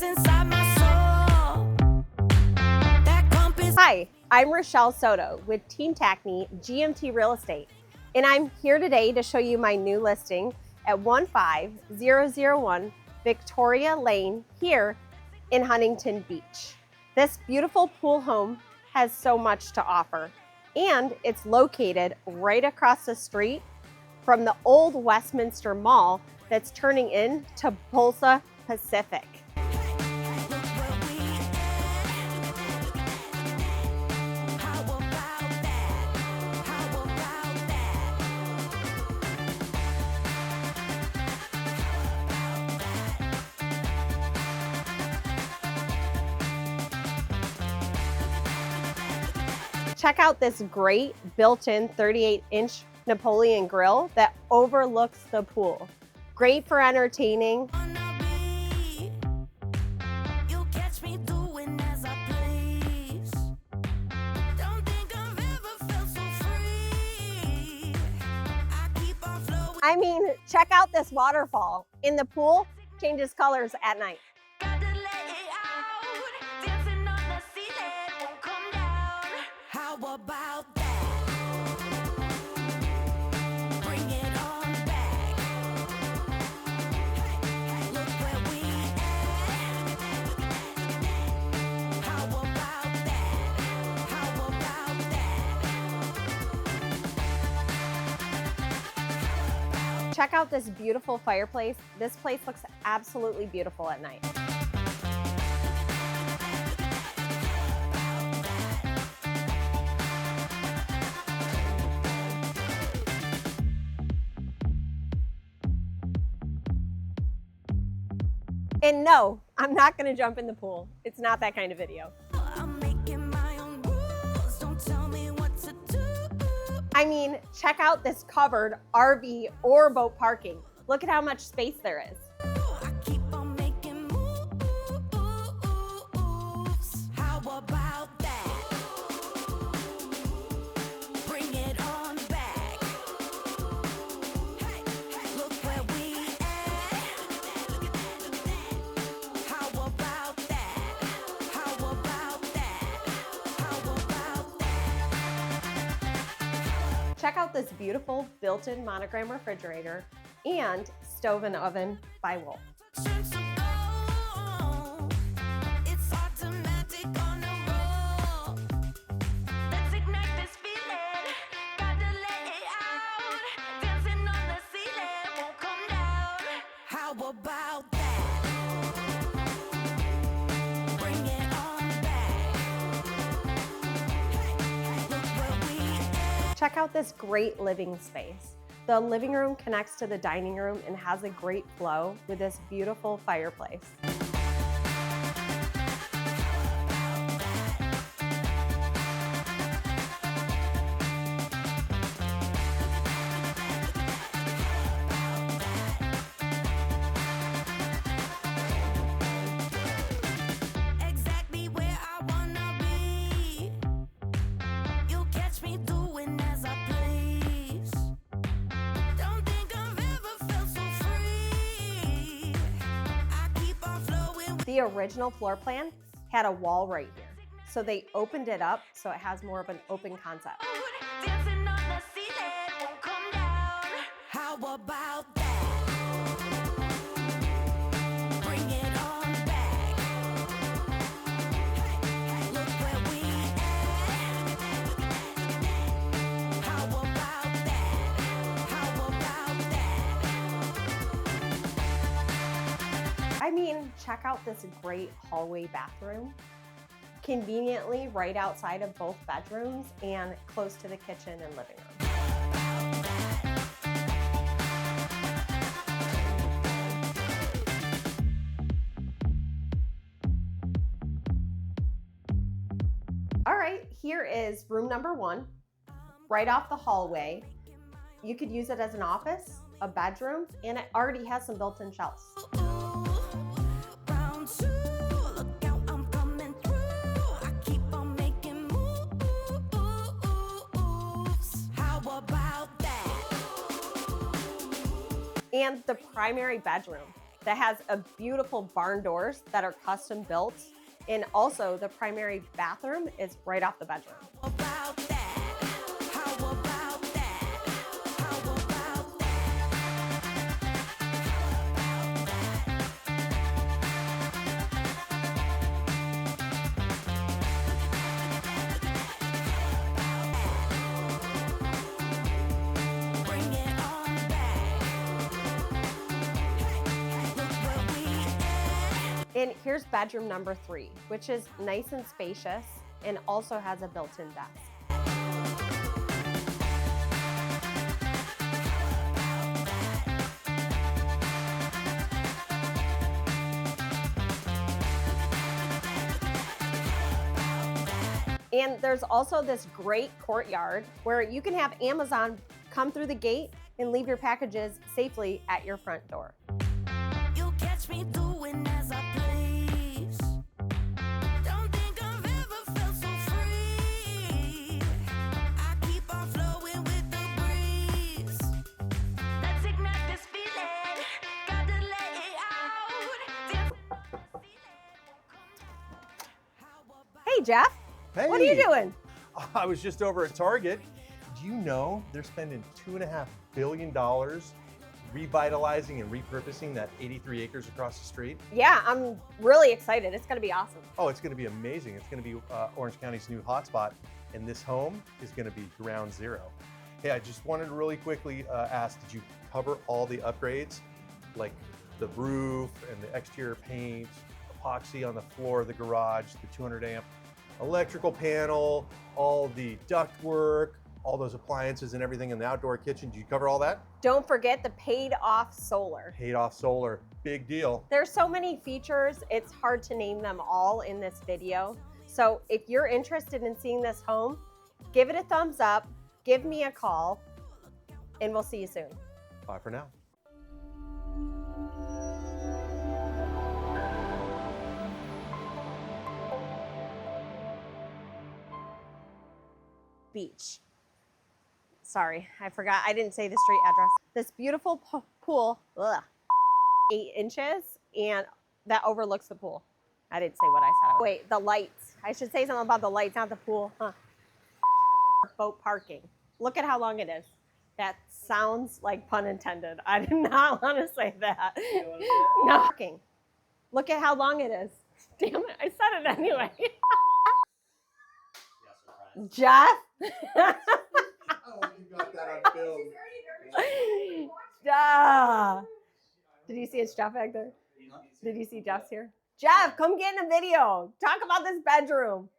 what's inside my soul. That compass. Hi, I'm Rochelle Soto with Team Tackney GMT Real Estate, and I'm here today to show you my new listing at 15001 Victoria Lane here in Huntington Beach. This beautiful pool home has so much to offer, and it's located right across the street from the old Westminster Mall that's turning into Bolsa Pacific. Check out this great built-in 38-inch Napoleon grill that overlooks the pool. Great for entertaining. I mean, check out this waterfall in the pool, changes colors at night. How about that? Bring it on back. Look where we at. How about that? How about that? Check out this beautiful fireplace. This place looks absolutely beautiful at night. And no, I'm not gonna jump in the pool. It's not that kind of video. I'm making my own rules. Don't tell me what to do. I mean, check out this covered RV or boat parking. Look at how much space there is. I keep on making moves. How about that? Bring it on back. Look where we at. How about that? How about that? How about that? Check out this beautiful built-in Monogram refrigerator and stove and oven by Wolf. It's automatic on the roll. Let's ignite this feeling. Gotta let it out. Dancing on the ceiling won't come down. How about that? Bring it on back. Look where we at. Check out this great living space. The living room connects to the dining room and has a great flow with this beautiful fireplace. Exactly where I wanna be. You'll catch me doing as I please. Don't think I've ever felt so free. I keep on flowing. The original floor plan had a wall right here, so they opened it up so it has more of an open concept. Dancing on the ceiling won't come down. How about that? Bring it on back. Look where we at. How about that? How about that? I mean, check out this great hallway bathroom. Conveniently right outside of both bedrooms and close to the kitchen and living room. All right, here is room number 1, right off the hallway. You could use it as an office, a bedroom, and it already has some built-in shelves. Round 2, look out, I'm coming through. I keep on making moves. How about that? And the primary bedroom that has a beautiful barn doors that are custom built. And also the primary bathroom is right off the bedroom. About that? How about that? How about that? Bring it on back. Look where we at. And here's bedroom number 3, which is nice and spacious and also has a built-in desk. And there's also this great courtyard where you can have Amazon come through the gate and leave your packages safely at your front door. You'll catch me doing as I please. Don't think I've ever felt so free. I keep on flowing with the breeze. Let's ignite this feeling. Gotta let it out. Hey, Jeff, Hey, what are you doing? I was just over at Target. Do you know they're spending $2.5 billion revitalizing and repurposing that 83 acres across the street? Yeah, I'm really excited. It's gonna be awesome. Oh, it's going to be amazing. It's going to be Orange County's new hotspot, and this home is going to be ground zero. Hey, I just wanted to really quickly ask, did you cover all the upgrades? Like the roof and the exterior paint, epoxy on the floor of the garage, the 200 amp electrical panel, all the duct work, all those appliances and everything in the outdoor kitchen. Did you cover all that? Don't forget the paid off solar. Paid off solar, big deal. There's so many features, it's hard to name them all in this video. So if you're interested in seeing this home, give it a thumbs up, give me a call, and we'll see you soon. Bye for now. Beach. Sorry, I forgot. I didn't say the street address. This beautiful pool, 8 inches, and that overlooks the pool. I didn't say what I said. Wait, the lights. I should say something about the lights, not the pool. Huh. Boat parking. Look at how long it is. That sounds like pun intended. I did not want to say that. No. Parking. Look at how long it is. Damn it, I said it anyway. Jeff? Oh, you got that on film. Did you see it's Jeff back there? Did you see Jeff's here? Jeff, come get in a video. Talk about this bedroom.